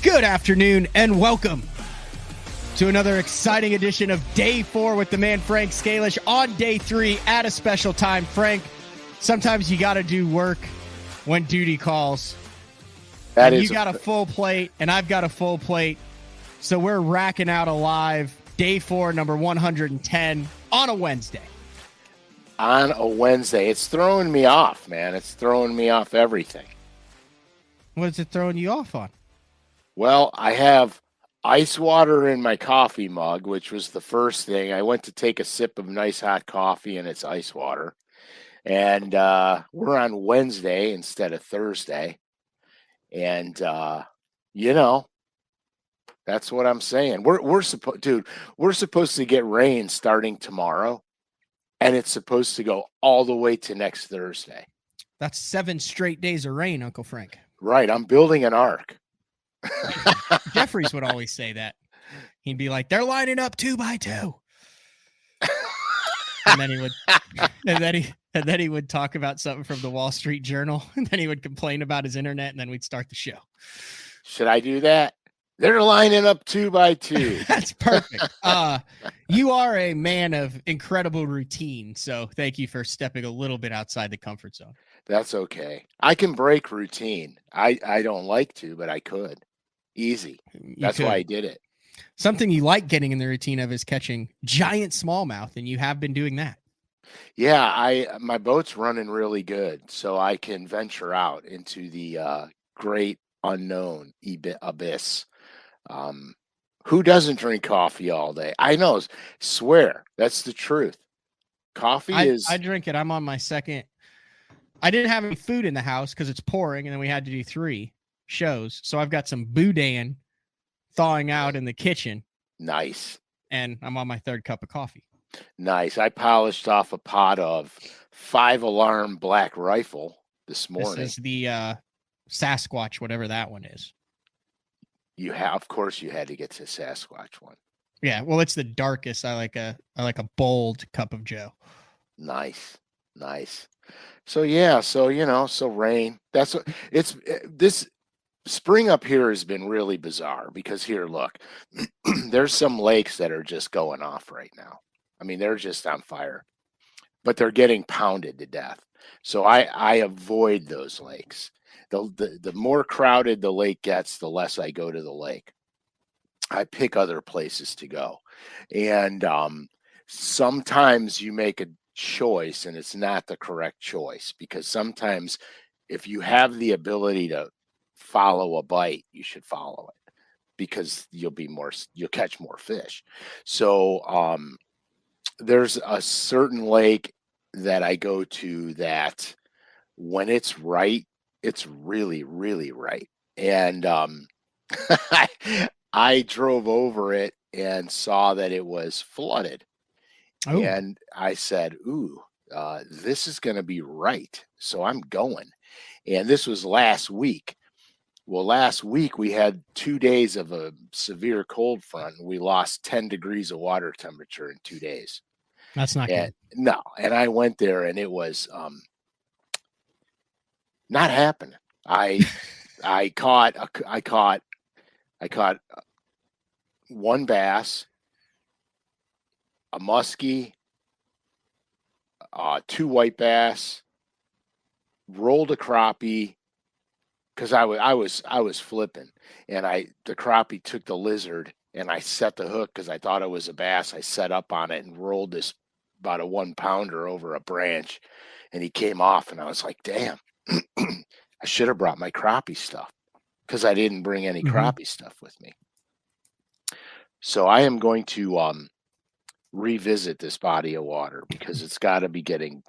Good afternoon and welcome to another exciting edition of Day 4 with the man Frank SCALISH on Day 3 at a special time. Frank, sometimes you got to do work when duty calls. That and is you got a full plate and I've got a full plate. So we're racking out a live Day 4, number 110 on a Wednesday. On a Wednesday. It's throwing me off, man. It's throwing me off everything. What is it throwing you off on? Well, I have ice water in my coffee mug, which was the first thing. I went to take a sip of nice hot coffee and it's ice water. And we're on Wednesday instead of Thursday. And, that's what I'm saying. We're supposed to get rain starting tomorrow. And it's supposed to go all the way to next Thursday. That's 7 straight days of rain, Uncle Frank. Right. I'm building an ark. Jeffries would always say that. He'd be like, they're lining up 2 by 2. And then he would talk about something from the Wall Street Journal, and then he would complain about his internet, and then we'd start the show. Should I do that? They're lining up 2 by 2. That's perfect. You are a man of incredible routine, so thank you for stepping a little bit outside the comfort zone. That's okay. I can break routine. I don't like to, but I could. Easy. That's why I did it. Something you like getting in the routine of is catching giant smallmouth, and you have been doing that. Yeah, my boat's running really good, so I can venture out into the great unknown abyss. Who doesn't drink coffee all day? I know. Swear, that's the truth. Coffee is... I drink it. I'm on my second. I didn't have any food in the house because it's pouring, and then we had to do 3 shows. So I've got some boudin thawing out in the kitchen. Nice. And I'm on my 3rd cup of coffee. Nice. I polished off a pot of 5-alarm Black Rifle this morning. This is the Sasquatch, whatever that one is. Of course you had to get to Sasquatch one. Yeah, well, it's the darkest. I like a bold cup of Joe. Nice. So yeah, so rain. That's what this spring up here has been really bizarre because here, look, there's some lakes that are just going off right now. I mean, they're just on fire, but they're getting pounded to death. So I avoid those lakes. The more crowded the lake gets, the less I go to the lake. I pick other places to go. And sometimes you make a choice and it's not the correct choice, because sometimes if you have the ability to follow a bite, you should follow it because you'll catch more fish. So there's a certain lake that I go to that when it's right, it's really, really right. And I drove over it and saw that it was flooded. Oh. And I said, ooh, this is going to be right. So I'm going. And this was last week. Well, last week we had 2 days of a severe cold front. And we lost 10 degrees of water temperature in 2 days. That's not good. No. And I went there and it was not happening. I caught 1 bass, a muskie, 2 white bass, rolled a crappie because I was flipping, and the crappie took the lizard, and I set the hook because I thought it was a bass. I set up on it and rolled this about a 1-pounder over a branch, and he came off, and I was like, damn, I should have brought my crappie stuff because I didn't bring any crappie stuff with me. So I am going to revisit this body of water because it's got to be getting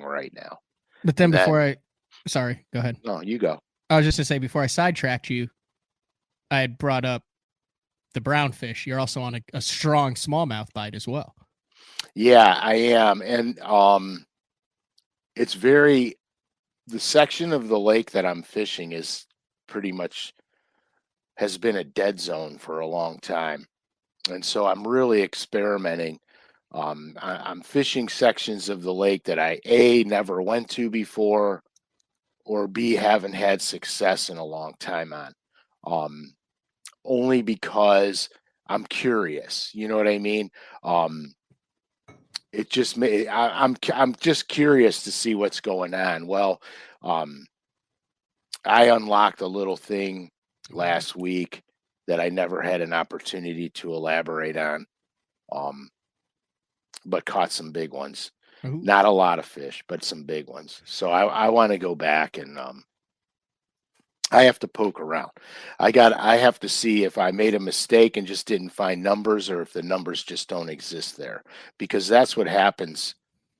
right now. But then sorry, go ahead. No, you go. I was just gonna say, before I sidetracked you, I had brought up the brownfish. You're also on a strong smallmouth bite as well. Yeah, I am. And it's the section of the lake that I'm fishing is pretty much has been a dead zone for a long time. And so I'm really experimenting. I'm fishing sections of the lake that I, A, never went to before, or B, haven't had success in a long time only because I'm curious. You know what I mean? It just may I'm just curious to see what's going on. Well, um, I unlocked a little thing last week that I never had an opportunity to elaborate on, um, but caught some big ones. Ooh. Not a lot of fish, but some big ones. So I want to go back and I have to poke around. I have to see if I made a mistake and just didn't find numbers or if the numbers just don't exist there, because that's what happens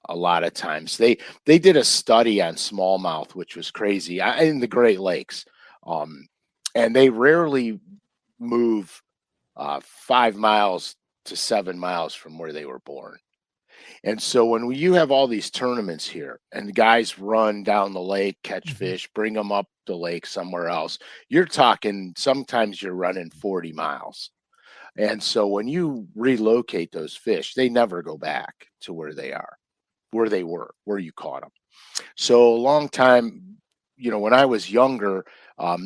a lot of times. They did a study on smallmouth, which was crazy, in the Great Lakes. Um, and they rarely move 5 miles to 7 miles from where they were born. And so when you have all these tournaments here and guys run down the lake, catch Mhm. fish, bring them up the lake somewhere else, you're talking sometimes you're running 40 miles. And so when you relocate those fish, they never go back to where they are, where they were, where you caught them. So a long time, when I was younger,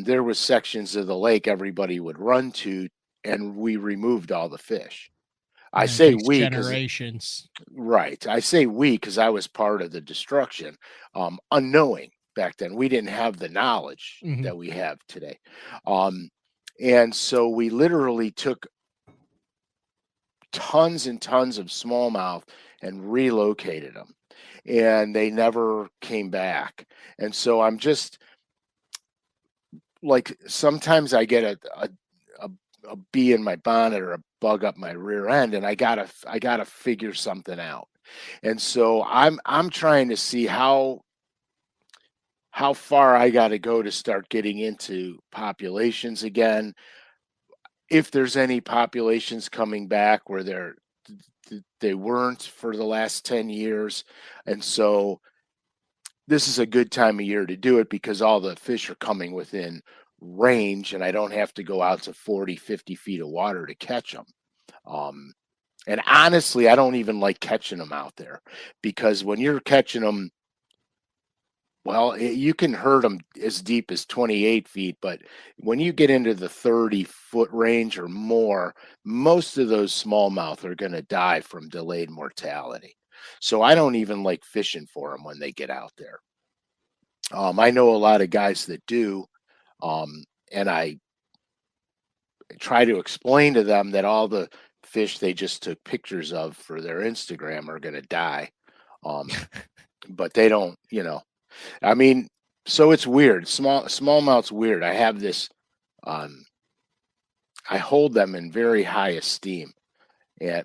there was sections of the lake everybody would run to, and we removed all the fish. I Yeah, it say takes we because generations. Right. I say we because I was part of the destruction, unknowing back then. We didn't have the knowledge Mhm. that we have today. Um, and so we literally took tons and tons of smallmouth and relocated them, and they never came back. And so I'm just like, sometimes I get a, a bee in my bonnet or a bug up my rear end, and I gotta figure something out. And so I'm trying to see how far I got to go to start getting into populations again. If there's any populations coming back where they weren't for the last 10 years. And so this is a good time of year to do it because all the fish are coming within range and I don't have to go out to 40, 50 feet of water to catch them. Um, and honestly, I don't even like catching them out there because when you're catching them, well, you can hurt them as deep as 28 feet, but when you get into the 30-foot range or more, most of those smallmouth are going to die from delayed mortality. So I don't even like fishing for them when they get out there. I know a lot of guys that do, and I try to explain to them that all the fish they just took pictures of for their Instagram are going to die. Um, but they don't, I mean, so it's weird. Smallmouth's weird. I have this. Um, I hold them in very high esteem,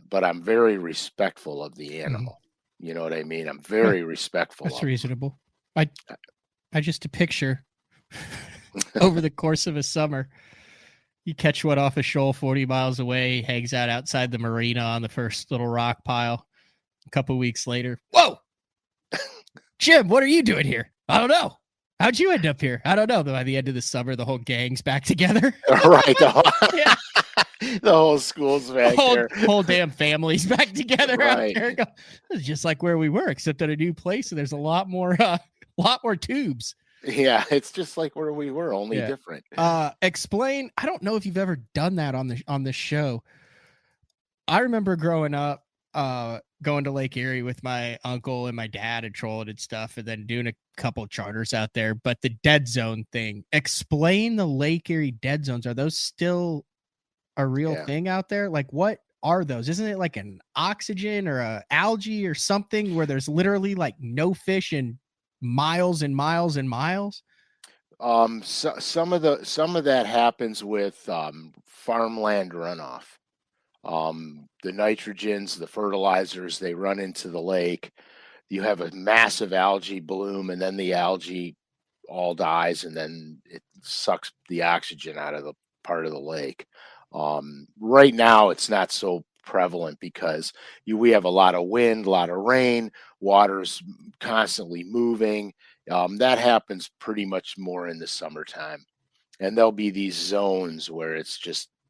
but I'm very respectful of the Mhm. animal. You know what I mean? I'm Well, very respectful that's of reasonable. I I just a picture over the course of a summer. You catch one off a shoal 40 miles away, hangs out outside the marina on the first little rock pile. A couple weeks later, whoa, Jim, what are you doing here? I don't know. How'd you end up here? I don't know. By the end of the summer, the whole gang's back together. them. Right. Yeah, The whole school's back there. whole damn family's back together out Right. there. It's just like where we were, except at a new place, and there's a lot more tubes. Yeah. It's just like where we were, only Yeah. different. Explain. I don't know if you've ever done that on the show. I remember growing up, going to Lake Erie with my uncle and my dad and trolling and stuff, and then doing a couple charters out there. But the dead zone thing, explain the Lake Erie dead zones. Are those still a real Yeah. thing out there? Like, what are those? Isn't it like an oxygen or a algae or something where there's literally like no fish in miles and miles and miles? Some of that happens with farmland runoff. The nitrogens, the fertilizers, they run into the lake. You have a massive algae bloom, and then the algae all dies, and then it sucks the oxygen out of the part of the lake. Right now, it's not so prevalent because we have a lot of wind, a lot of rain, water's constantly moving. That happens pretty much more in the summertime, and there'll be these zones where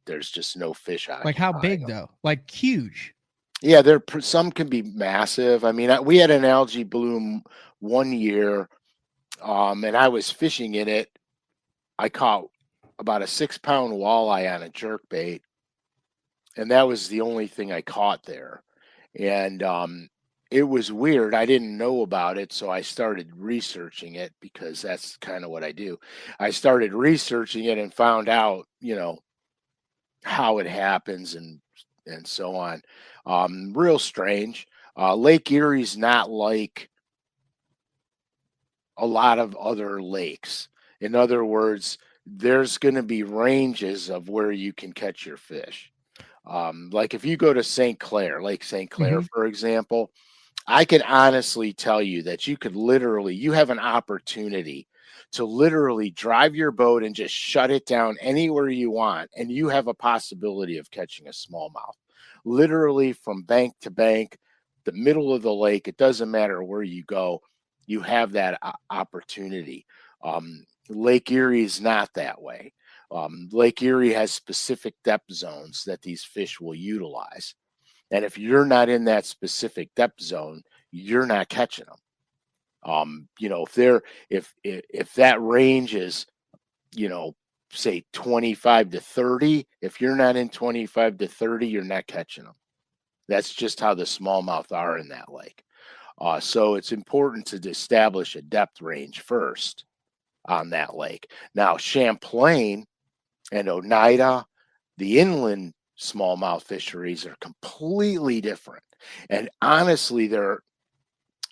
there's just no fish Like, how occupying big them. though? Like, huge. Yeah, some can be massive. I mean, we had an algae bloom one year, and I was fishing in it. I caught about a 6-pound walleye on a jerk bait, and that was the only thing I caught there. And it was weird. I didn't know about it, so I started researching it because that's kind of what I do. I started researching it and found out, how it happens and so on. Real strange. Lake Erie's not like a lot of other lakes. In other words, there's going to be ranges of where you can catch your fish. Like if you go to St. Clair, Lake St. Clair, Mhm. for example, I can honestly tell you that you have an opportunity to literally drive your boat and just shut it down anywhere you want, and you have a possibility of catching a smallmouth. Literally from bank to bank, the middle of the lake, it doesn't matter where you go, you have that opportunity. Lake Erie is not that way. Lake Erie has specific depth zones that these fish will utilize. And if you're not in that specific depth zone, you're not catching them. If that range is, say 25 to 30, if you're not in 25 to 30, you're not catching them. That's just how the smallmouth are in that lake. So it's important to establish a depth range first on that lake. Now, Champlain and Oneida, the inland smallmouth fisheries are completely different. And honestly, they're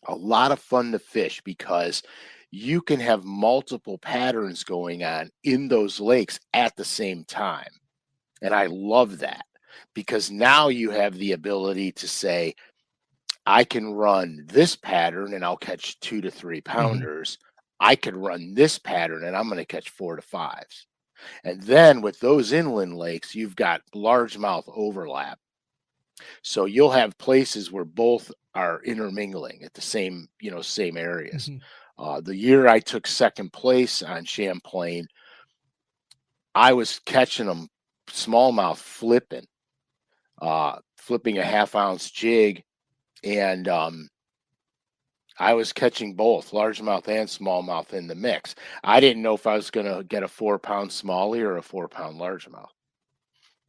a lot of fun to fish because you can have multiple patterns going on in those lakes at the same time. And I love that because now you have the ability to say, I can run this pattern and I'll catch 2 to 3 Mhm. pounders. I could run this pattern and I'm going to catch 4 to 5s. And then with those inland lakes, you've got largemouth overlap. So you'll have places where both are intermingling at the same areas. Mhm. The year I took second place on Champlain, I was catching them smallmouth flipping a half-ounce jig, and I was catching both largemouth and smallmouth in the mix. I didn't know if I was going to get a 4-pound smallie or a 4-pound largemouth.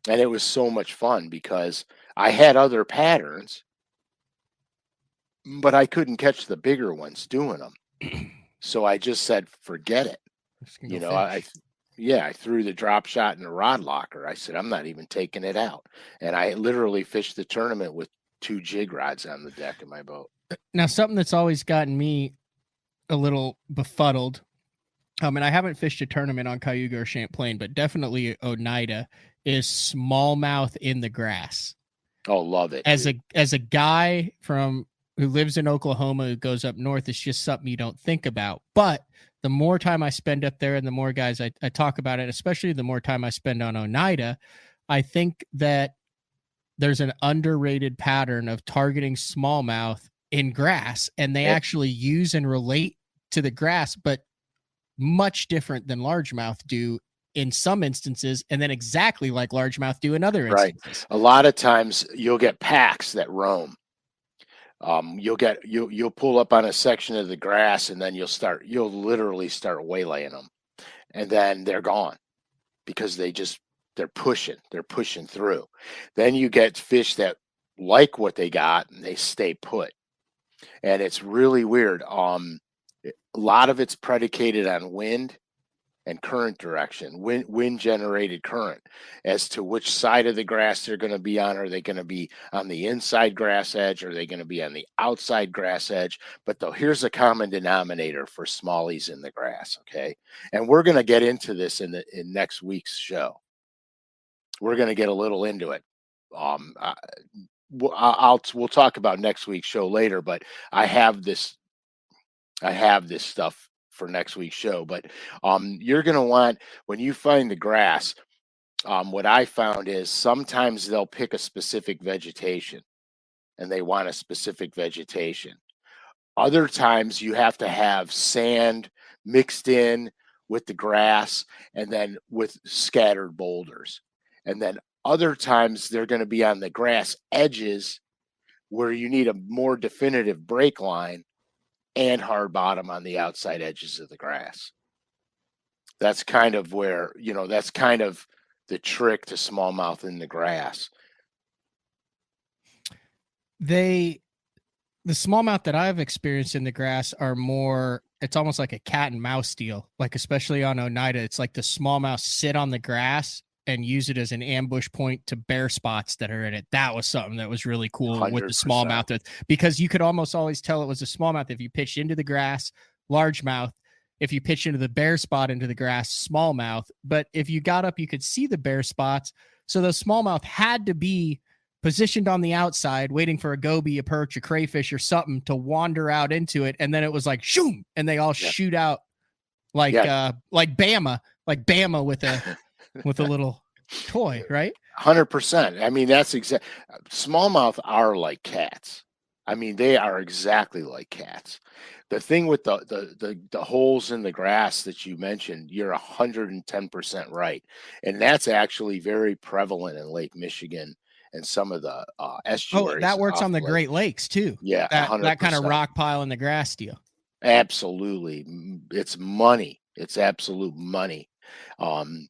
And it was so much fun because I had other patterns, but I couldn't catch the bigger ones doing them. So I just said, forget it. Just gonna go You know, I, fish. I yeah, I threw the drop shot in the rod locker. I said, I'm not even taking it out. And I literally fished the tournament with 2 jig rods on the deck of my boat. Now, something that's always gotten me a little befuddled. And I haven't fished a tournament on Cayuga or Champlain, but definitely Oneida is smallmouth in the grass. Oh, love it, As dude. a guy from who lives in Oklahoma who goes up north, it's just something you don't think about. But the more time I spend up there and the more guys I talk about it, especially the more time I spend on Oneida, I think that there's an underrated pattern of targeting smallmouth in grass, and they Eh, actually use and relate to the grass, but much different than largemouth do in some instances, and then exactly like largemouth do in other right. instances. A lot of times you'll get packs that roam. You'll pull up on a section of the grass and then you'll literally start waylaying them, and then they're gone because they're pushing through. Then you get fish that like what they got and they stay put, and it's really weird. A lot of it's predicated on wind and current direction, wind generated current, as to which side of the grass they're going to be on. Are they going to be on the inside grass edge? Are they going to be on the outside grass edge? But though, here's a common denominator for smallies in the grass. Okay, and we're going to get into this in next week's show. We're going to get a little into it. I, we'll talk about next week's show later, but I have this stuff for next week's show. But you're going to want, when you find the grass, what I found is sometimes they'll pick a specific vegetation and they want a specific vegetation. Other times you have to have sand mixed in with the grass and then with scattered boulders. And then other times they're going to be on the grass edges where you need a more definitive break line and hard bottom on the outside edges of the grass. That's kind of where, that's kind of the trick to smallmouth in the grass. The smallmouth that I've experienced in the grass are more, it's almost like a cat and mouse deal. Like, especially on Oneida, it's like the smallmouth sit on the grass and use it as an ambush point to bear spots that are in it. That was something that was really cool with the 100%. smallmouth, because you could almost always tell it was a smallmouth if you pitched into the grass, largemouth. If you pitched into the bear spot into the grass, smallmouth. But if you got up, you could see the bear spots. So the smallmouth had to be positioned on the outside, waiting for a goby, a perch, a crayfish, or something to wander out into it. And then it was like, shoom, and they all shoot out like Bama with a little toy, right? 100%. I mean, that's exact. Smallmouth are like cats. I mean, they are exactly like cats. The thing with the holes in the grass that you mentioned, you're 110% right, and that's actually very prevalent in Lake Michigan and some of the Oh, estuaries. that works off on the lake. Great Lakes too. Yeah, That 100%. kind of rock pile in the grass deal. Absolutely, it's money. It's absolute money. And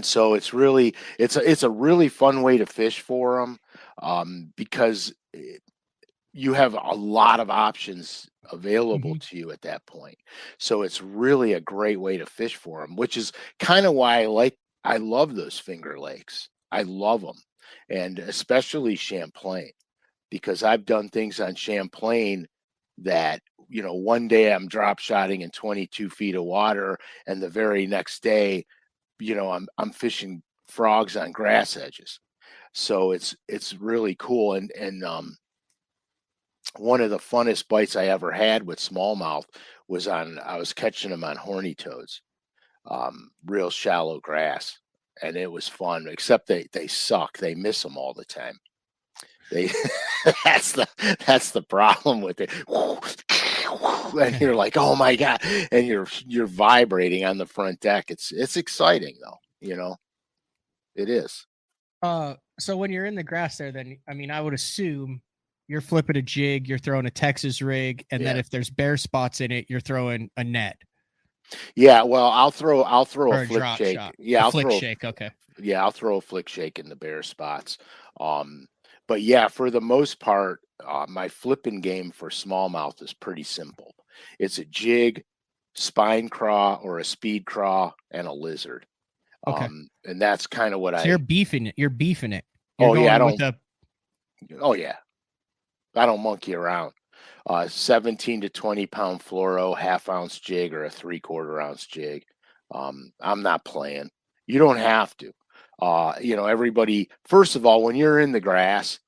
so it's a really fun way to fish for them, because you have a lot of options available to you at that point. So it's really a great way to fish for them, which is kind of why I love those Finger Lakes. I love them, and especially Champlain, because I've done things on Champlain that, one day I'm drop shotting in 22 feet of water, and the very next day, I'm fishing frogs on grass edges. So it's really cool. And one of the funnest bites I ever had with smallmouth was I was catching them on horny toads, real shallow grass, and it was fun. Except they suck. They miss them all the time. They that's the problem with it. And you're like, oh my God, and you're vibrating on the front deck. It's exciting though, it is. So when you're in the grass there, then I mean, I would assume you're flipping a jig, you're throwing a Texas rig, and then Yeah. if there's bear spots in it, you're throwing a net Yeah, well, I'll throw or a a flick drop shake. shot. Yeah, A flick shake. Okay. I'll throw a flick shake in the bare spots. Um, but yeah, for the most part, my flipping game for smallmouth is pretty simple. It's a jig, spine craw, or a speed craw, and a lizard. Okay. And that's kind of what So you're beefing it. You're beefing it. You're oh yeah, going with a oh yeah, I don't monkey around. 17 to 20 pound fluoro, half-ounce jig, or a 3/4 ounce jig. I'm not playing. You don't have to. Everybody, first of all, when you're in the grass,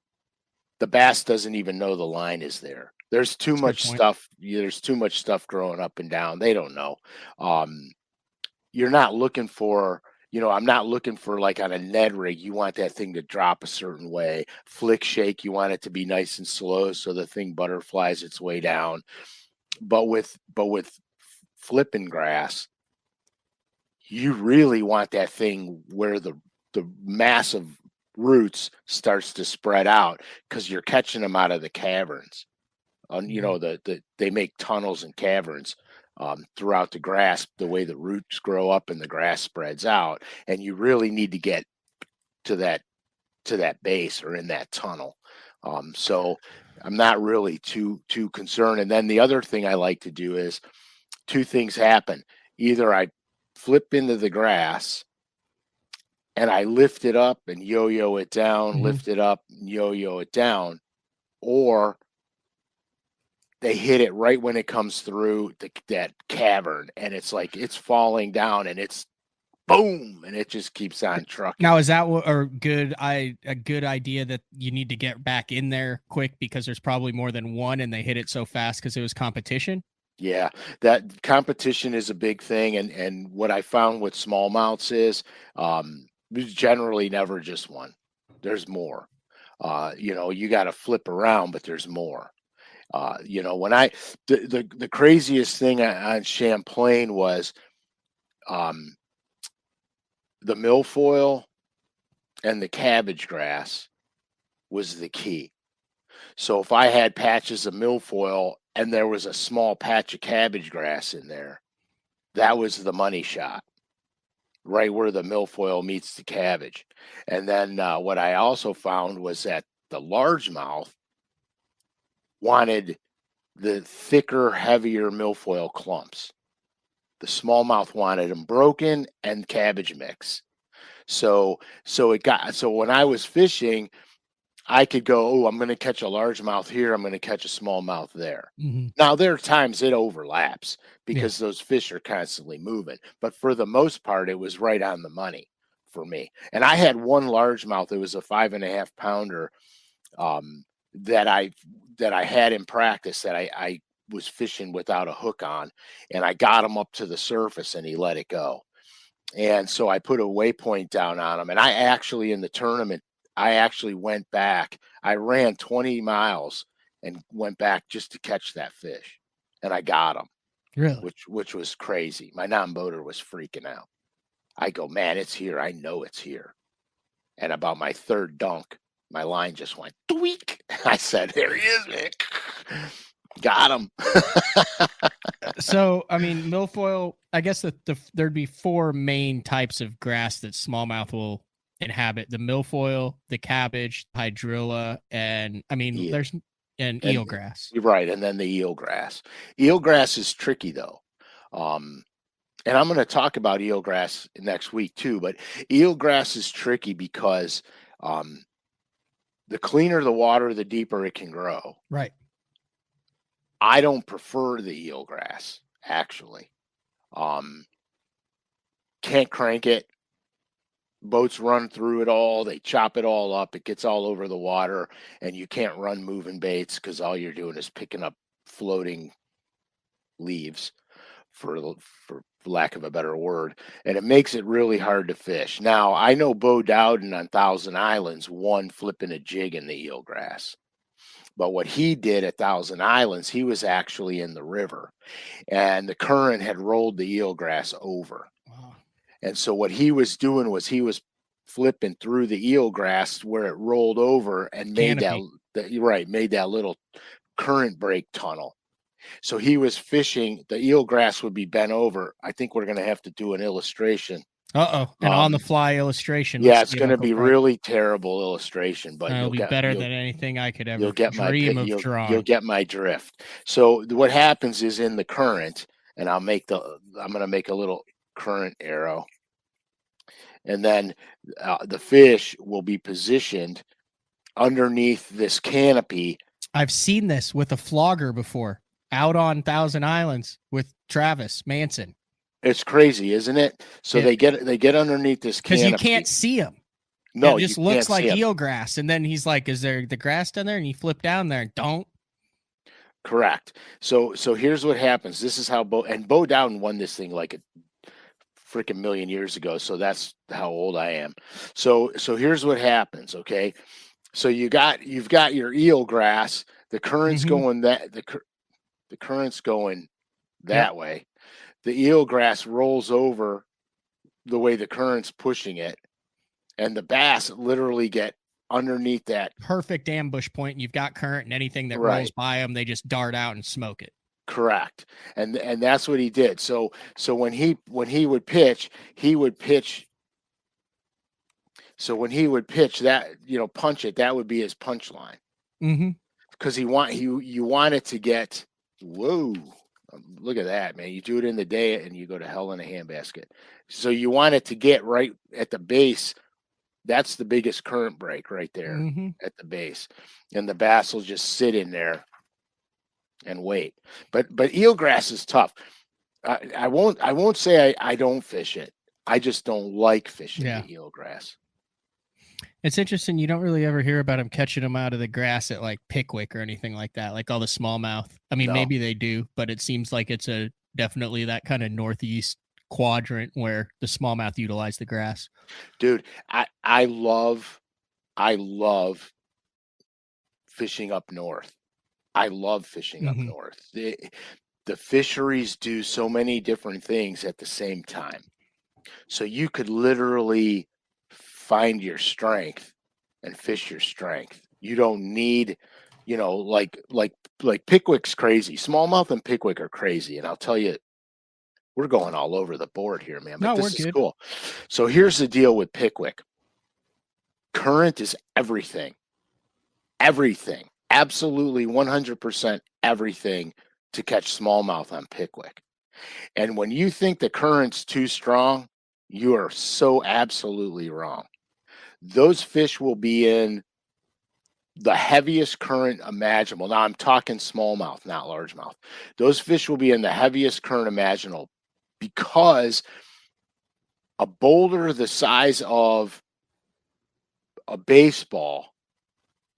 the bass doesn't even know the line is there. There's too much stuff. There's too much stuff growing up and down. They don't know. You're not looking for, I'm not looking for, like on a Ned rig, you want that thing to drop a certain way. Flick shake, you want it to be nice and slow so the thing butterflies its way down. But with flipping grass, you really want that thing where the massive roots starts to spread out, because you're catching them out of the caverns. They make tunnels and caverns throughout the grass, the way the roots grow up and the grass spreads out, and you really need to get to that base or in that tunnel. So I'm not really too concerned. And then the other thing I like to do is, two things happen. Either I flip into the grass and I lift it up and yo-yo it down, lift it up, and yo-yo it down, or they hit it right when it comes through that cavern, and it's like it's falling down, and it's boom, and it just keeps on trucking. Now, is that a good idea that you need to get back in there quick because there's probably more than one and they hit it so fast because it was competition? Yeah, that competition is a big thing, and what I found with smallmouths is, there's generally never just one. There's more. You got to flip around, but there's more. When the craziest thing on Champlain was, the milfoil and the cabbage grass was the key. So if I had patches of milfoil and there was a small patch of cabbage grass in there, that was the money shot, right where the milfoil meets the cabbage. And then what I also found was that the largemouth wanted the thicker, heavier milfoil clumps. The smallmouth wanted them broken and cabbage mix. So when I was fishing, I could go, oh, I'm going to catch a largemouth here. I'm going to catch a smallmouth there. Mm-hmm. Now, there are times it overlaps Yeah. because those fish are constantly moving. But for the most part, it was right on the money for me. And I had one largemouth. It was a 5.5 pounder that I had in practice that I was fishing without a hook on. And I got him up to the surface and he let it go. And so I put a waypoint down on him. And I actually, in the tournament, I actually went back. I ran 20 miles and went back just to catch that fish. And I got him, Really? which was crazy. My non-boater was freaking out. I go, man, it's here. I know it's here. And about my third dunk, my line just went tweak. I said, there he is, man. Got him. So, I mean, milfoil, I guess that there'd be 4 main types of grass that smallmouth will inhabit: the milfoil, the cabbage, hydrilla, and I mean, Yeah. there's and eelgrass. You're right. And then the eelgrass. Eelgrass is tricky though. And I'm going to talk about eelgrass next week too, but eelgrass is tricky because the cleaner the water, the deeper it can grow. Right. I don't prefer the eelgrass, actually. Can't crank it. Boats run through it all. They chop it all up. It gets all over the water, and you can't run moving baits because all you're doing is picking up floating leaves, for lack of a better word, and it makes it really hard to fish. Now, I know Bo Dowden on Thousand Islands won flipping a jig in the eelgrass. But what he did at Thousand Islands, he was actually in the river, and the current had rolled the eelgrass over. Wow. And so what he was doing was he was flipping through the eelgrass where it rolled over and made made that little current break tunnel. So he was fishing, the eelgrass would be bent over. I think we're going to have to do an illustration. An on the fly illustration. Yeah, it's going to be really terrible illustration, but it'll be better than anything I could ever dream of drawing. You'll get my drift. So what happens is in the current, and I'm going to make a little current arrow, and then the fish will be positioned underneath this canopy. I've seen this with a flogger before out on Thousand Islands with Travis Manson. It's crazy, isn't it? So they get underneath this canopy. Because you can't see them. No, it just looks like eelgrass. And then he's like, is there the grass down there? And you flip down there and don't. Correct. So here's what happens. This is how Bo Dowden won this thing like a freaking million years ago. So that's how old I am. So here's what happens, okay? So you've got your eelgrass, the current's going the current's going that way. The eelgrass rolls over the way the current's pushing it, and the bass literally get underneath that perfect ambush point. And you've got current, and anything that rolls by them, they just dart out and smoke it. Correct, and that's what he did. So when he would pitch, So when he would pitch that, punch it, that would be his punch line. Because you want it to get whoa. Look at that, man. You do it in the day and you go to hell in a handbasket. So you want it to get right at the base. That's the biggest current break right there at the base. And the bass will just sit in there and wait. But eelgrass is tough. I won't say I don't fish it. I just don't like fishing the eelgrass. It's interesting. You don't really ever hear about them catching them out of the grass at like Pickwick or anything like that, like all the smallmouth. I mean, maybe they do, but it seems like it's definitely that kind of northeast quadrant where the smallmouth utilize the grass. Dude, I love fishing up north. I love fishing up north. The fisheries do so many different things at the same time. So you could literally find your strength and fish your strength. You don't need, like Pickwick's crazy. Smallmouth and Pickwick are crazy. And I'll tell you We're going all over the board here, man, but No, we're this is good. cool. So here's the deal with Pickwick. Current is everything. Everything. Absolutely 100% everything to catch smallmouth on Pickwick. And when you think the current's too strong, you are so absolutely wrong. Those fish will be in the heaviest current imaginable. Now I'm talking smallmouth, not largemouth. Those fish will be in the heaviest current imaginable because a boulder the size of a baseball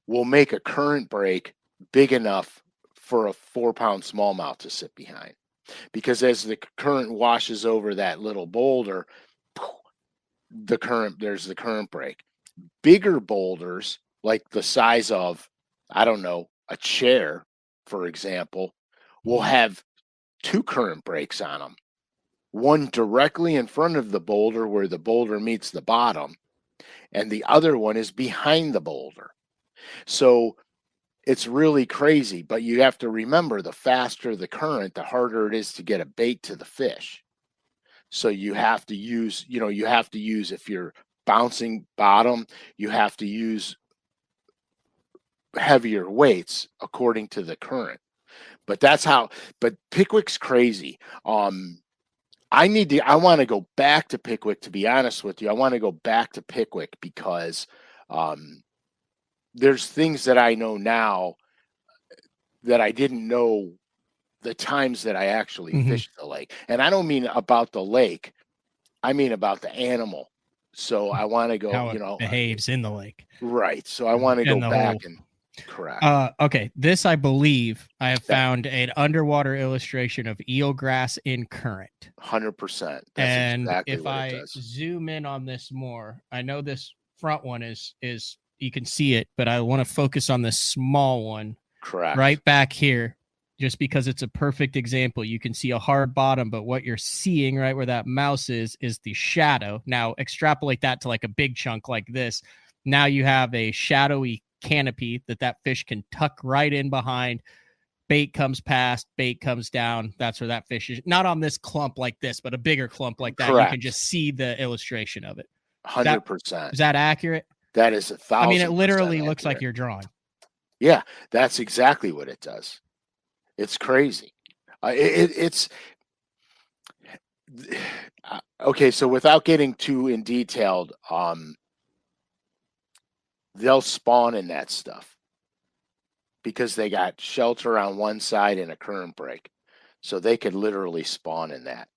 will make a current break big enough for a 4-pound smallmouth to sit behind. Because as the current washes over that little boulder, there's the current break. Bigger boulders, like the size of, I don't know, a chair, for example, will have 2 current breaks on them. One directly in front of the boulder where the boulder meets the bottom, and the other one is behind the boulder. So it's really crazy, but you have to remember, the faster the current, the harder it is to get a bait to the fish. So you have to use, if you're bouncing bottom, you have to use heavier weights according to the current. But Pickwick's crazy. I want to go back to Pickwick, to be honest with you. I want to go back to Pickwick because there's things that I know now that I didn't know the times that I actually fished the lake. And I don't mean about the lake, I mean about the animal. So I want to go, How it behaves in the lake. Right. So I want to go back and correct. Okay. This, I believe, I have found an underwater illustration of eelgrass in current. 100%. That's and exactly if what I it does. zoom in on this more, I know this front one is you can see it, but I want to focus on this small one. Correct. Right back here, just because it's a perfect example. You can see a hard bottom, but what you're seeing right where that mouse is the shadow. Now extrapolate that to like a big chunk like this. Now you have a shadowy canopy that fish can tuck right in behind. Bait comes past, bait comes down. That's where that fish is. Not on this clump like this, but a bigger clump like that. Correct. You can just see the illustration of it. 100%. Is that accurate? That is 1,000%. I mean, it literally looks accurate. like you're drawing. Yeah, that's exactly what it does. It's crazy. It's okay. So without getting too in detailed, they'll spawn in that stuff because they got shelter on one side and a current break, so they could literally spawn in that.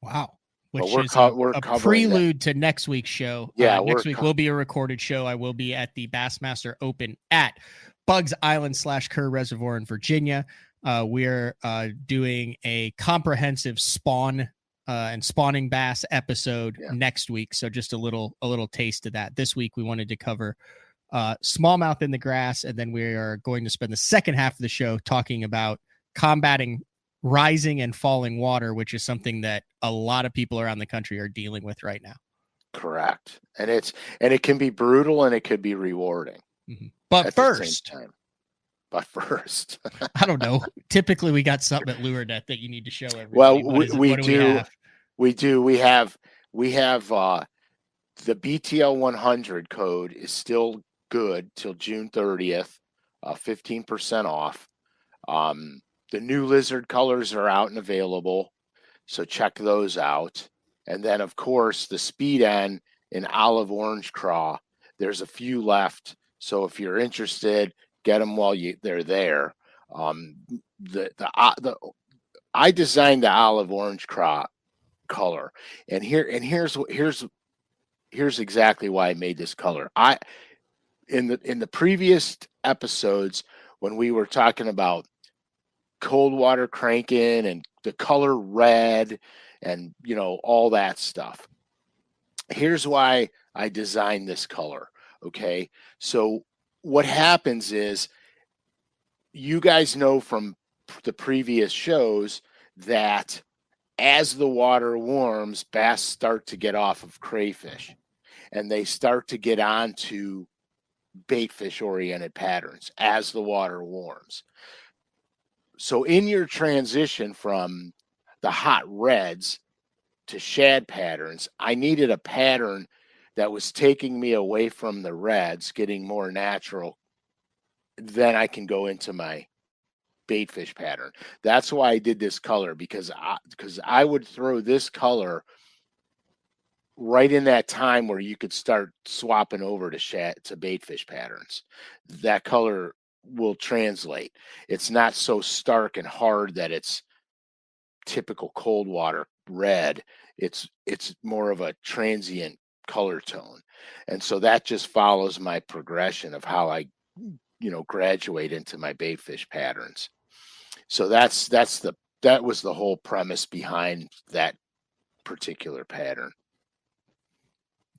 Wow. Which we're is a prelude that. to next week's show. Yeah, next week will be a recorded show. I will be at the Bassmaster Open at Bugs Island / Kerr Reservoir in Virginia. We're doing a comprehensive spawn and spawning bass episode next week. So just a little taste of that. This week we wanted to cover smallmouth in the grass, and then we are going to spend the second half of the show talking about combating rising and falling water, which is something that a lot of people around the country are dealing with right now. Correct. And it can be brutal and it could be rewarding. Mm-hmm. But first, I don't know. Typically we got something at Lure Net that you need to show everybody. Well, we do. We have the BTL 100 code is still good till June 30th, 15% off. The new lizard colors are out and available, so check those out. And then, of course, the Speed N in olive orange craw. There's a few left, so if you're interested, get them while they're there. I designed the olive orange craw color, and here's exactly why I made this color. In the previous episodes when we were talking about cold water cranking and the color red and all that stuff, here's why I designed this color. Okay, so what happens is, you guys know from the previous shows that as the water warms, bass start to get off of crayfish and they start to get onto baitfish oriented patterns as the water warms. So in your transition from the hot reds to shad patterns, I needed a pattern that was taking me away from the reds, getting more natural. Then I can go into my baitfish pattern. That's why I did this color, because I would throw this color right in that time where you could start swapping over to baitfish patterns. That color will translate. It's not so stark and hard that it's typical cold water red. It's more of a transient color tone. And so that just follows my progression of how I, graduate into my baitfish patterns. So that was the whole premise behind that particular pattern.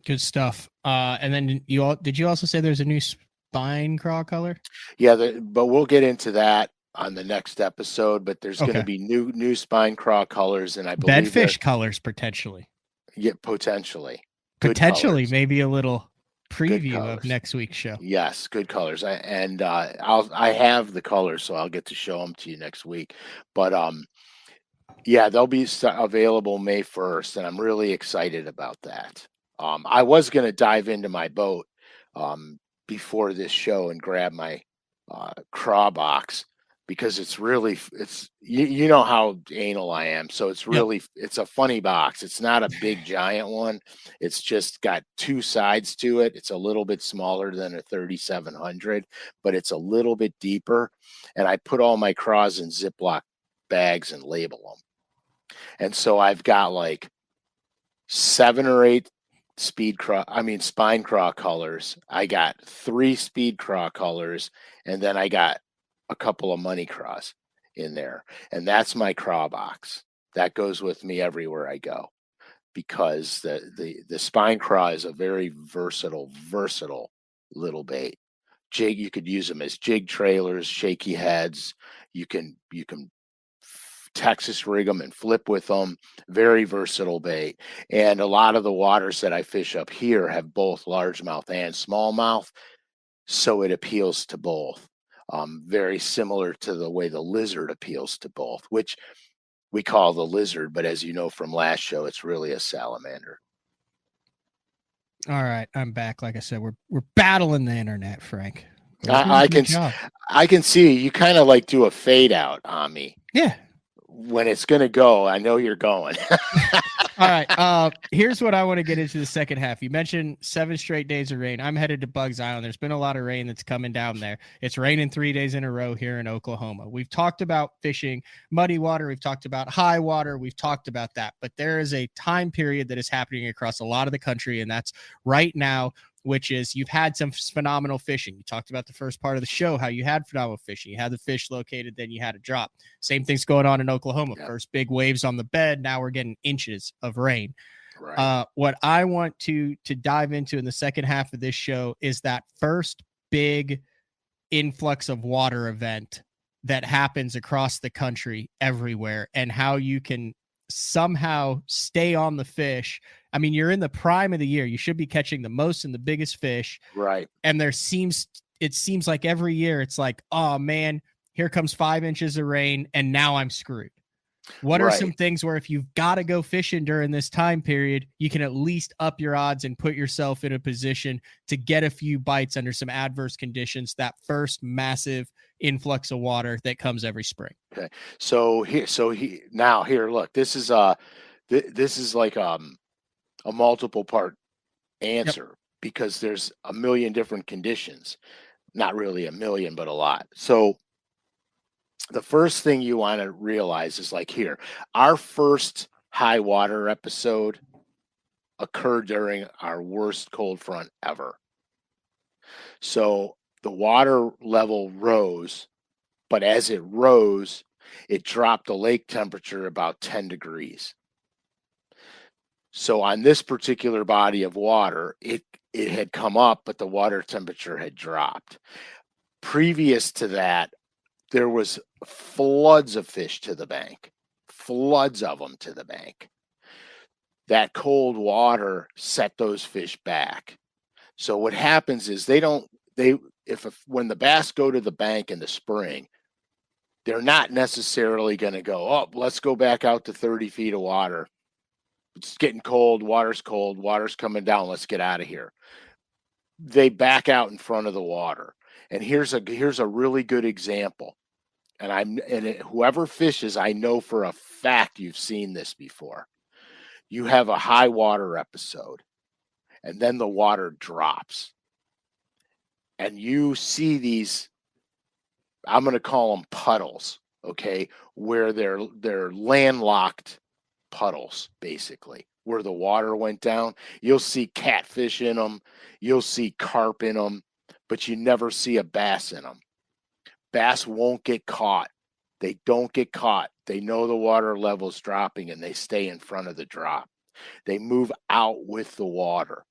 Good stuff. And then did you also say there's a new spine craw color? Yeah, but we'll get into that on the next episode. But there's going to be new spine craw colors, and I believe bedfish colors potentially. Yeah, potentially. Maybe a little preview of next week's show. Yes, good colors. I have the colors, so I'll get to show them to you next week. But yeah, they'll be available May 1st, and I'm really excited about that. I was going to dive into my boat before this show and grab my craw box, because it's you know how anal I am. So it's really, it's a funny box. It's not a big giant one. It's just got two sides to it. It's a little bit smaller than a 3700, but it's a little bit deeper. And I put all my craws in Ziploc bags and label them. And so I've got like 7 or 8 spine craw colors. I got 3 speed craw colors, and then I got a couple of money craws in there. And that's my craw box. That goes with me everywhere I go, because the spine craw is a very versatile little bait. Jig, you could use them as jig trailers, shaky heads. You can Texas rig them and flip with them. Very versatile bait. And a lot of the waters that I fish up here have both largemouth and smallmouth, so it appeals to both. Very similar to the way the lizard appeals to both, which we call the lizard, but as you know from last show, it's really a salamander. All right, I'm back. Like I said, we're battling the internet, Frank. I can see you kind of like do a fade out on me. Yeah. When it's going to go, I know you're going. All right. Here's what I want to get into the second half. You mentioned 7 straight days of rain. I'm headed to Bugs Island. There's been a lot of rain that's coming down there. It's raining 3 days in a row here in Oklahoma. We've talked about fishing muddy water. We've talked about high water. We've talked about that. But there is a time period that is happening across a lot of the country, and that's right now, which is you've had some phenomenal fishing. You talked about the first part of the show, how you had phenomenal fishing. You had the fish located, then you had a drop. Same thing's going on in Oklahoma. Yep. First big waves on the bed. Now we're getting inches of rain. Right. What I want to dive into in the second half of this show is that first big influx of water event that happens across the country everywhere, and how you can somehow stay on the fish. I mean, you're in the prime of the year. You should be catching the most and the biggest fish. Right. And it seems like every year it's like, oh man, here comes 5 inches of rain and now I'm screwed. What are some things where if you've got to go fishing during this time period, you can at least up your odds and put yourself in a position to get a few bites under some adverse conditions, that first massive influx of water that comes every spring? Okay. So here, look, this is like a multiple part answer. Yep. Because there's a million different conditions. Not really a million, but a lot. So the first thing you want to realize is, like, here, our first high water episode occurred during our worst cold front ever. So the water level rose, but as it rose, it dropped the lake temperature about 10 degrees. So on this particular body of water, it had come up, but the water temperature had dropped. Previous to that, there was floods of fish to the bank, floods of them to the bank. That cold water set those fish back. So what happens is when the bass go to the bank in the spring, They're not necessarily going to go, oh, let's go back out to 30 feet of water. It's getting cold, water's coming down, let's get out of here. They back out in front of the water. And here's a really good example. And whoever fishes, I know for a fact you've seen this before. You have a high water episode, and then the water drops. And you see these, I'm going to call them puddles, okay, where they're landlocked puddles, basically, where the water went down. You'll see catfish in them, you'll see carp in them, but you never see a bass in them. Bass won't get caught. They don't get caught. They know the water level's dropping and they stay in front of the drop. They move out with the water.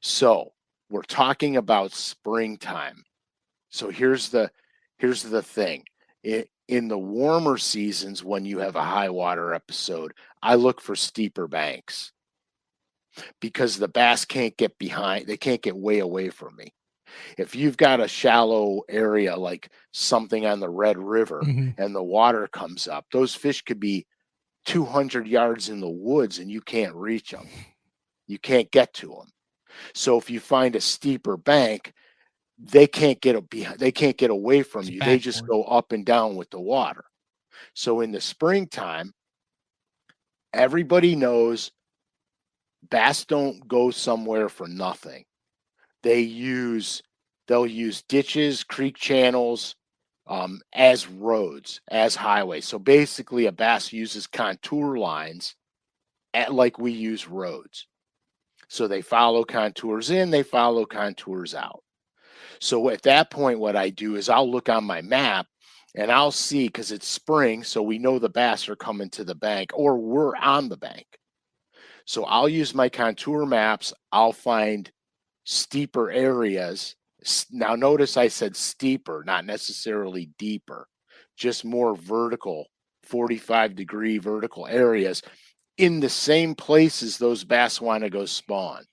So we're talking about springtime. So here's the thing. In the warmer seasons, when you have a high water episode, I look for steeper banks because the bass can't get behind. They can't get way away from me. If you've got a shallow area like something on the Red River and the water comes up, those fish could be 200 yards in the woods and you can't reach them. You can't get to them. So if you find a steeper bank, they can't get away from you. They just go up and down with the water. So in the springtime, everybody knows bass don't go somewhere for nothing. They'll use ditches, creek channels, as roads, as highways. So basically a bass uses contour lines like we use roads. So they follow contours in, they follow contours out. So at that point, what I do is I'll look on my map and I'll see, because it's spring, so we know the bass are coming to the bank or we're on the bank. So I'll use my contour maps. I'll find steeper areas. Now notice I said steeper, not necessarily deeper, just more vertical, 45-degree vertical areas in the same places those bass want to go spawn.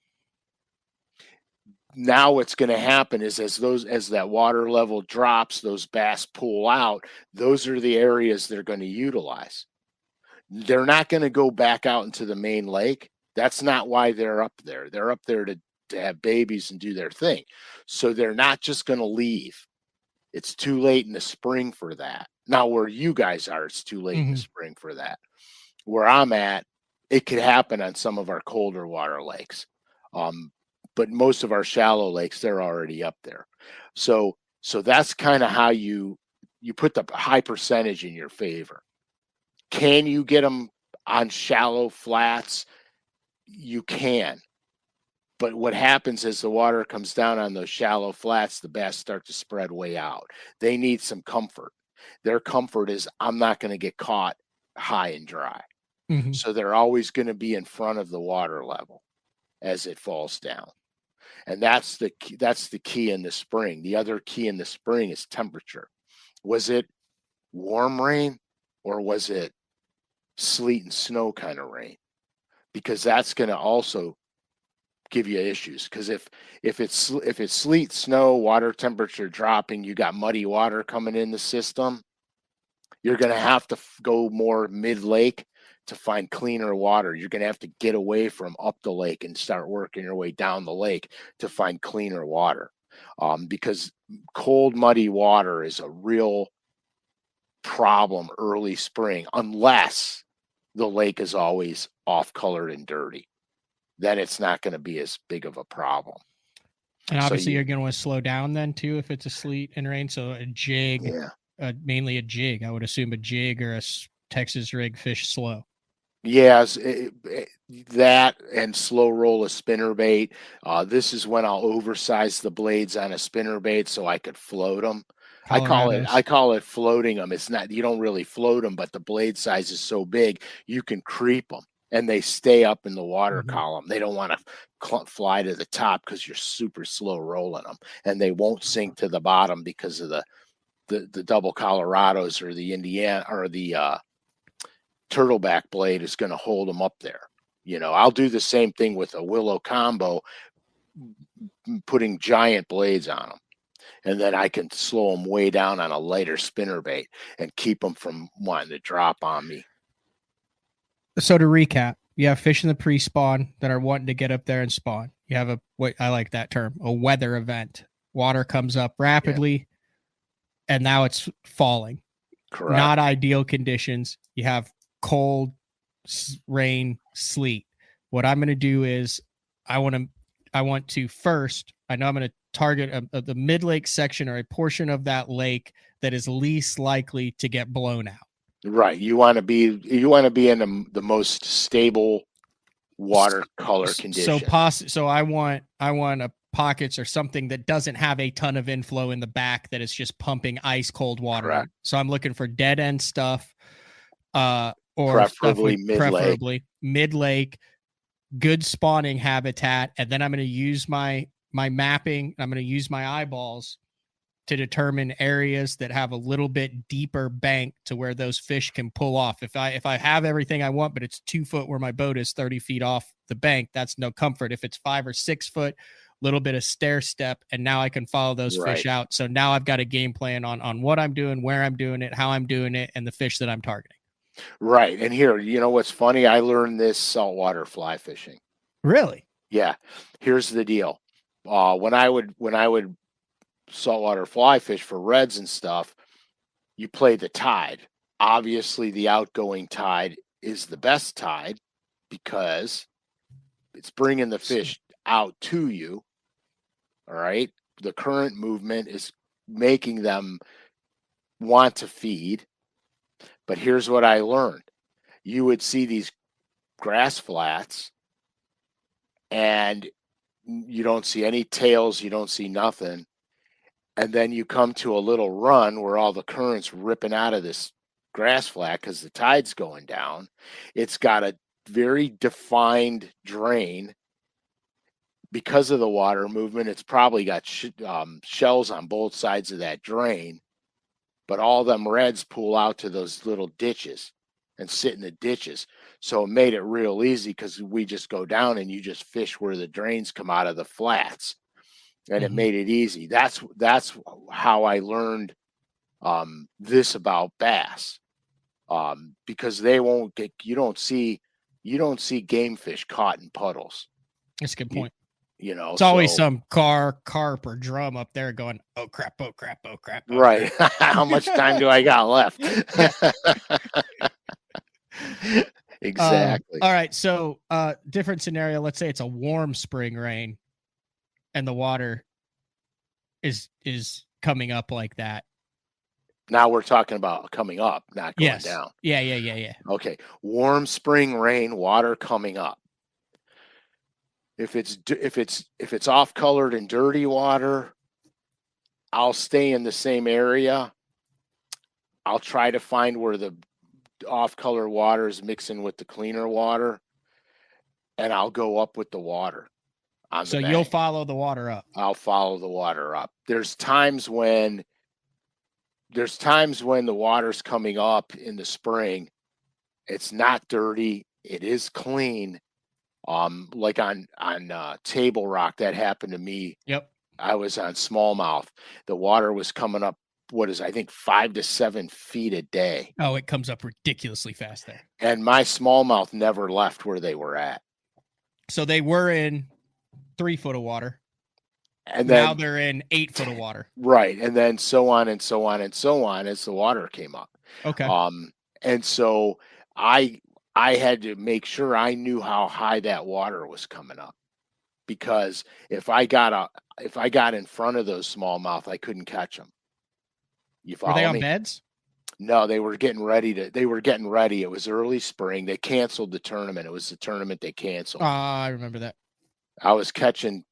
Now what's going to happen is as that water level drops, those bass pull out. Those are the areas they're going to utilize. They're not going to go back out into the main lake. That's not why they're up there. They're up there to have babies and do their thing. So they're not just going to leave. It's too late in the spring for that. Now where you guys are, it's too late in the spring for that. Where I'm at, it could happen on some of our colder water lakes. But most of our shallow lakes, they're already up there. So that's kind of how you put the high percentage in your favor. Can you get them on shallow flats? You can. But what happens as the water comes down on those shallow flats, the bass start to spread way out. They need some comfort. Their comfort is, I'm not going to get caught high and dry. So they're always going to be in front of the water level as it falls down. And that's the key in the spring. The other key in the spring is temperature. Was it warm rain or was it sleet and snow kind of rain? Because that's going to also give you issues. Because if it's sleet, snow, water temperature dropping, you got muddy water coming in the system, you're going to have to go more mid-lake to find cleaner water. You're going to have to get away from up the lake and start working your way down the lake to find cleaner water. Because cold, muddy water is a real problem early spring, unless the lake is always off-colored and dirty. Then it's not going to be as big of a problem. And obviously you're going to want to slow down then too if it's a sleet and rain. So a jig, mainly a jig. I would assume a jig or a Texas rig fish slow. Yes, that and slow roll a spinnerbait. This is when I'll oversize the blades on a spinnerbait so I could float them. I call it floating them. It's not, you don't really float them, but the blade size is so big you can creep them and they stay up in the water column. They don't want to fly to the top because you're super slow rolling them, and they won't sink to the bottom because of the double Colorados or the Indiana or the turtleback blade is going to hold them up there. You know, I'll do the same thing with a willow combo, putting giant blades on them. and then I can slow them way down on a lighter spinnerbait and keep them from wanting to drop on me. So to recap, you have fish in the pre-spawn that are wanting to get up there and spawn. You have what I like that term, a weather event. Water comes up rapidly, and now it's falling. Correct. Not ideal conditions. You have cold, rain, sleet. What I'm going to do is I want to first, I know I'm going to target the mid-lake section or a portion of that lake that is least likely to get blown out. Right. You want to be in the most stable water color condition. So I want a pockets or something that doesn't have a ton of inflow in the back that is just pumping ice cold water. Correct. So I'm looking for dead end stuff, or preferably mid-lake, good spawning habitat, and then I'm going to use my mapping. I'm going to use my eyeballs to determine areas that have a little bit deeper bank to where those fish can pull off. If I have everything I want, but it's 2 foot where my boat is 30 feet off the bank, that's no comfort. If it's 5 or 6 foot, little bit of stair step, and now I can follow those fish out. So now I've got a game plan on what I'm doing, where I'm doing it, how I'm doing it, and the fish that I'm targeting. Right. And here, you know what's funny? I learned this saltwater fly fishing. Really? Yeah. Here's the deal. When I would saltwater fly fish for reds and stuff, you play the tide. Obviously, the outgoing tide is the best tide because it's bringing the fish out to you. All right. The current movement is making them want to feed. But here's what I learned. You would see these grass flats and you don't see any tails, you don't see nothing. And then you come to a little run where all the current's ripping out of this grass flat because the tide's going down. It's got a very defined drain. Because of the water movement, it's probably got shells on both sides of that drain. But all them reds pool out to those little ditches and sit in the ditches. So it made it real easy because we just go down and you just fish where the drains come out of the flats. And it made it easy. That's how I learned this about bass. Because they won't get, you don't see game fish caught in puddles. That's a good point. You know, it's always some carp or drum up there going, oh crap, oh crap, oh crap. Oh, right. crap. How much time do I got left? Exactly. All right. So different scenario. Let's say it's a warm spring rain and the water is coming up like that. Now we're talking about coming up, not going down. Yeah. Okay. Warm spring rain, water coming up. If it's off colored and dirty water, I'll stay in the same area. I'll try to find where the off color water is mixing with the cleaner water, and I'll go up with the water. So you'll follow the water up. I'll follow the water up. There's times when the water's coming up in the spring. It's not dirty. It is clean. Like on Table Rock, that happened to me. Yep. I was on smallmouth. The water was coming up, I think 5 to 7 feet a day. Oh, it comes up ridiculously fast there. And my smallmouth never left where they were at. So they were in 3 foot of water. And then, now they're in 8 foot of water. Right. And then so on and so on and so on as the water came up. Okay. And so I had to make sure I knew how high that water was coming up, because if I got in front of those smallmouth, I couldn't catch them. You follow me? Were they on beds? No, they were getting ready. It was early spring. They canceled the tournament. It was the tournament they canceled. I remember that. I was catching,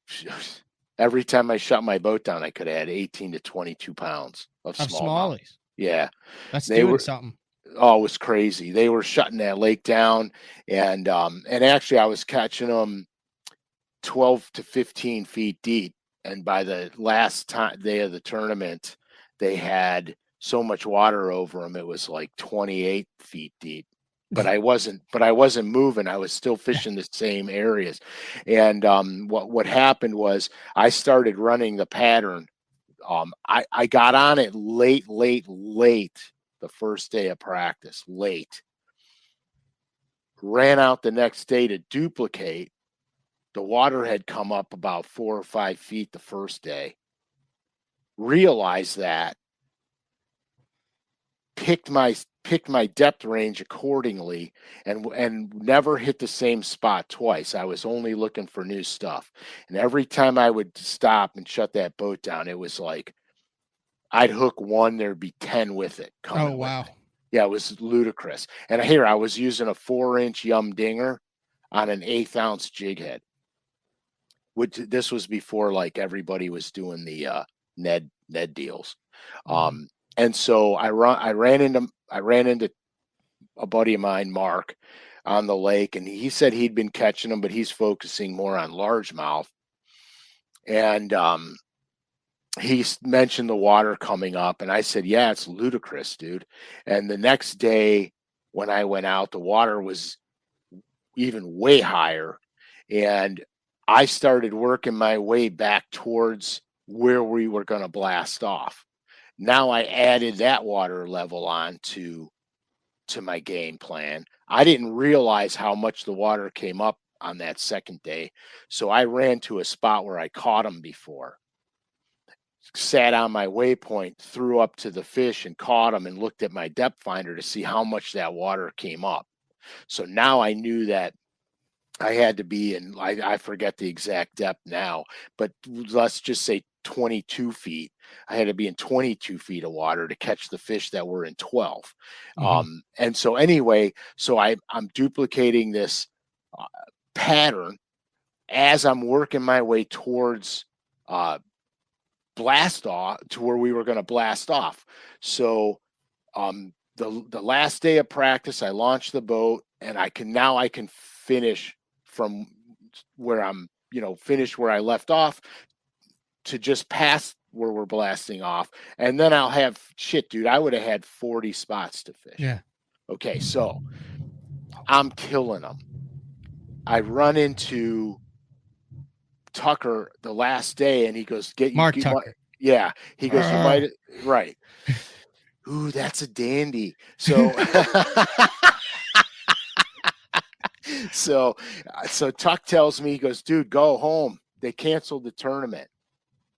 every time I shut my boat down, I could have had 18 to 22 pounds of smallies. Yeah. That's doing something. Oh, it was crazy. They were shutting that lake down, and actually I was catching them 12 to 15 feet deep. And by the last day of the tournament, they had so much water over them, it was like 28 feet deep. But I wasn't moving. I was still fishing the same areas. And what happened was I started running the pattern I got on it late the first day of practice, late. Ran out the next day to duplicate. The water had come up about 4 or 5 feet the first day. Realized that. Picked my depth range accordingly, and never hit the same spot twice. I was only looking for new stuff. And every time I would stop and shut that boat down, it was like I'd hook one, there'd be 10 with it coming. Oh, wow. With it. Yeah, it was ludicrous. And here I was using a 4-inch Yum Dinger on an 1/8 ounce jig head. Which this was before like everybody was doing the Ned deals. And so I ran into a buddy of mine, Mark, on the lake, and he said he'd been catching them, but he's focusing more on largemouth. And he mentioned the water coming up, and I said, yeah, it's ludicrous, dude. And the next day when I went out, the water was even way higher, and I started working my way back towards where we were going to blast off. Now I added that water level on to my game plan. I didn't realize how much the water came up on that second day. So I ran to a spot where I caught them before. Sat on my waypoint, threw up to the fish and caught them, and looked at my depth finder to see how much that water came up. So now I knew that I had to be in, I forget the exact depth now, but let's just say 22 feet. I had to be in 22 feet of water to catch the fish that were in 12. And so anyway, so I'm duplicating this pattern as I'm working my way towards blast off to where we were going to blast off. So the last day of practice, I launched the boat, and I can finish from where I'm, finish where I left off to just past where we're blasting off. And then I'll have dude, I would have had 40 spots to fish. Yeah. Okay. So I'm killing them. I run into Tucker the last day, and he goes, Mark Tucker. Yeah. He goes, you might, right. Ooh, that's a dandy. So, so Tuck tells me, he goes, dude, go home. They canceled the tournament.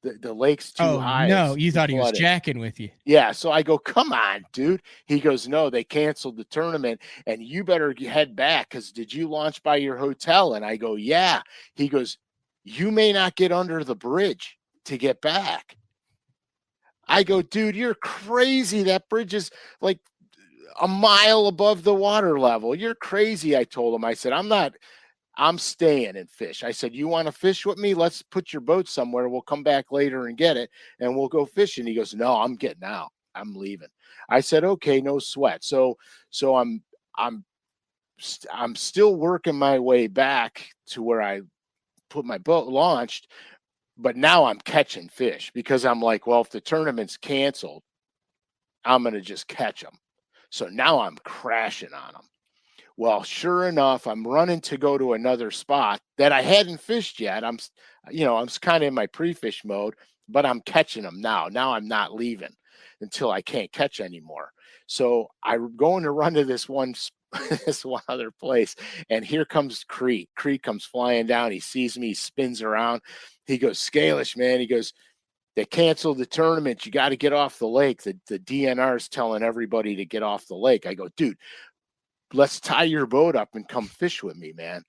The lake's too high. No, you thought he was jacking with you. Yeah. So I go, come on, dude. He goes, no, they canceled the tournament, and you better head back, because did you launch by your hotel? And I go, yeah. He goes, you may not get under the bridge to get back. I go, dude, you're crazy. That bridge is like a mile above the water level. You're crazy. I told him, I said, I'm staying and fish. I said, you want to fish with me? Let's put your boat somewhere. We'll come back later and get it, and we'll go fishing. He goes, no, I'm getting out. I'm leaving. I said, okay, no sweat. So I'm still working my way back to where I put my boat launched, but now I'm catching fish, because I'm like, well, if the tournament's canceled, I'm going to just catch them. So now I'm crashing on them. Well, sure enough, I'm running to go to another spot that I hadn't fished yet. I'm kind of in my pre-fish mode, but I'm catching them now. Now I'm not leaving until I can't catch anymore. So I'm going to run to this one other place, and here comes Crete. Crete comes flying down. He sees me, he spins around. He goes, Scalish, man. He goes, they canceled the tournament. You got to get off the lake. The DNR is telling everybody to get off the lake. I go, dude, let's tie your boat up and come fish with me, man.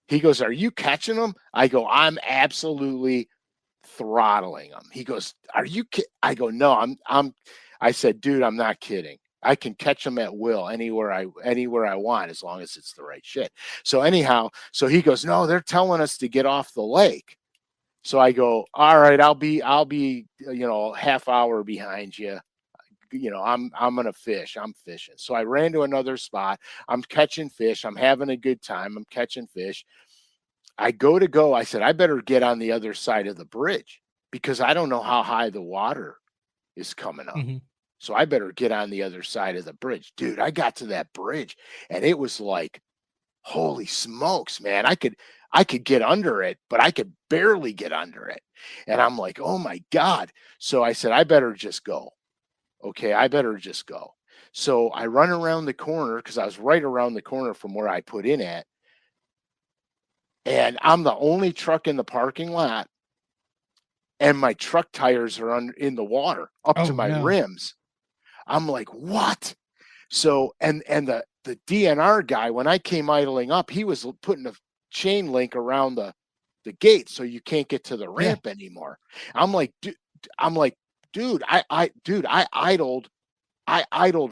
He goes, are you catching them? I go, I'm absolutely throttling them. He goes, are you I go, no, I said, dude, I'm not kidding. I can catch them at will anywhere I want, as long as it's the right shit. So anyhow, so he goes, no, they're telling us to get off the lake. So I go, all right, I'll be, half hour behind you. I'm going to fish. I'm fishing. So I ran to another spot. I'm catching fish. I'm having a good time. I'm catching fish. I go. I said, I better get on the other side of the bridge, because I don't know how high the water is coming up. Mm-hmm. So I better get on the other side of the bridge. Dude, I got to that bridge, and it was like, holy smokes, man. I could get under it, but I could barely get under it. And I'm like, oh my God. So I said, I better just go. Okay, I better just go. So I run around the corner because I was right around the corner from where I put in at. And I'm the only truck in the parking lot. And my truck tires are in the water up to my rims. I'm like, what? So, and the DNR guy, when I came idling up, he was putting a chain link around the gate so you can't get to the ramp anymore. I'm like, dude, I idled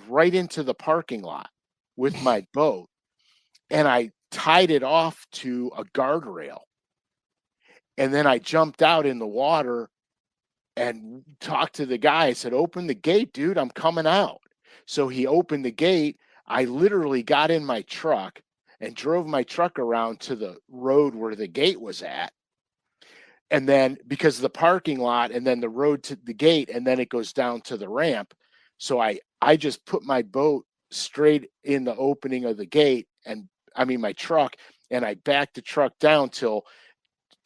right into the parking lot with my boat, and I tied it off to a guardrail. And then I jumped out in the water and talked to the guy. I said, open the gate, dude, I'm coming out. So he opened the gate. I literally got in my truck and drove my truck around to the road where the gate was at. And then because of the parking lot and then the road to the gate, and then it goes down to the ramp. So I just put my boat straight in the opening of the gate, and I mean my truck, and I backed the truck down till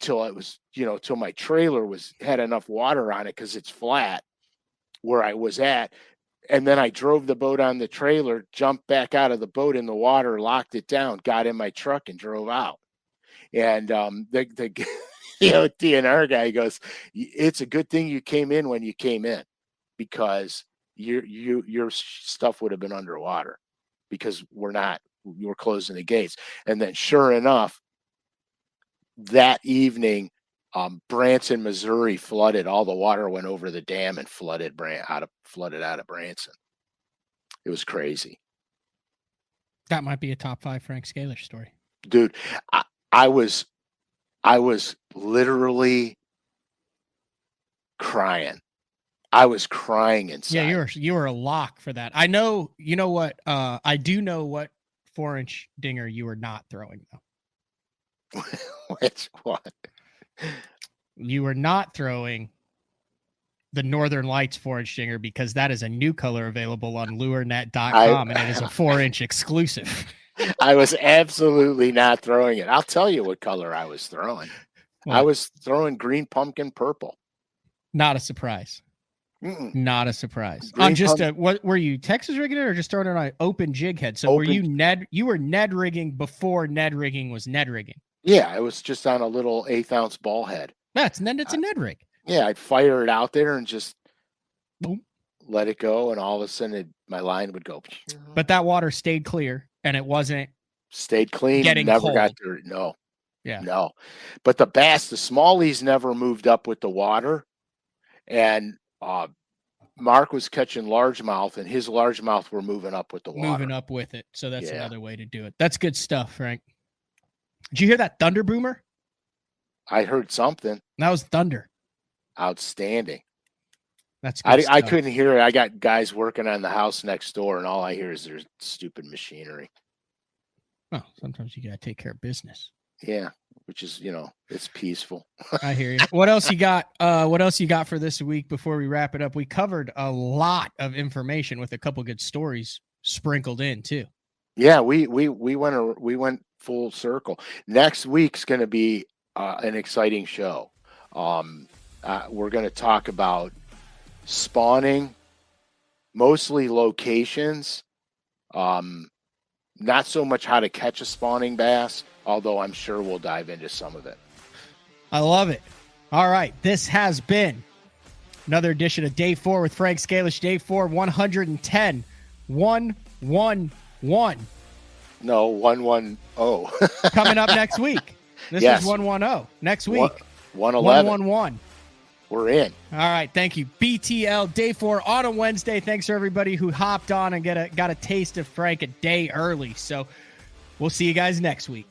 it was, till my trailer had enough water on it because it's flat where I was at. And then I drove the boat on the trailer, jumped back out of the boat in the water, locked it down, got in my truck and drove out. And the DNR guy goes, it's a good thing you came in when you came in, because your stuff would have been underwater because we're closing the gates. And then sure enough, that evening, Branson, Missouri flooded. All the water went over the dam and flooded out of Branson. It was crazy. That might be a top 5 Frank Scalish story, dude. I was literally crying. I was crying inside. Yeah, you were a lock for that. I know. You know what? I do know what 4-inch dinger you were not throwing though. Which one? You were not throwing the Northern Lights 4-inch dinger, because that is a new color available on lurenet.com, and it is a 4-inch exclusive. I was absolutely not throwing it. I'll tell you what color I was throwing. What? I was throwing green pumpkin purple. Not a surprise. Not a surprise. Green on just what were you Texas rigging it or just throwing it on an open jig head? So were you Ned rigging before Ned rigging was Ned rigging? Yeah, it was just on a little 1/8 ounce ball head. It's a Ned rig. Yeah, I'd fire it out there and just boom, let it go, and all of a sudden my line would go. But that water stayed clear, and it wasn't stayed clean. Getting never cold. got there. No. Yeah. No. But the bass, the smallies never moved up with the water, and Mark was catching largemouth, and his largemouth were moving up with the water. Moving up with it. So that's another way to do it. That's good stuff, Frank. Did you hear that thunder boomer? I heard something. That was thunder. Outstanding. That's good I couldn't hear it. I got guys working on the house next door, and all I hear is their stupid machinery. Oh, sometimes you got to take care of business. Yeah, which is, it's peaceful. I hear you. What else you got? What else you got for this week before we wrap it up? We covered a lot of information with a couple good stories sprinkled in too. Yeah, we went full circle. Next week's going to be an exciting show. We're going to talk about spawning, mostly locations. Not so much how to catch a spawning bass, although I'm sure we'll dive into some of it. I love it. All right. This has been another edition of Day 4 with Frank Scalish. Day 4, 110. 111. No, 110. Coming up next week. This is 110. Next week. 111. 111. We're in. All right. Thank you. BTL Day 4 on a Wednesday. Thanks for everybody who hopped on and got a taste of Frank a day early. So we'll see you guys next week.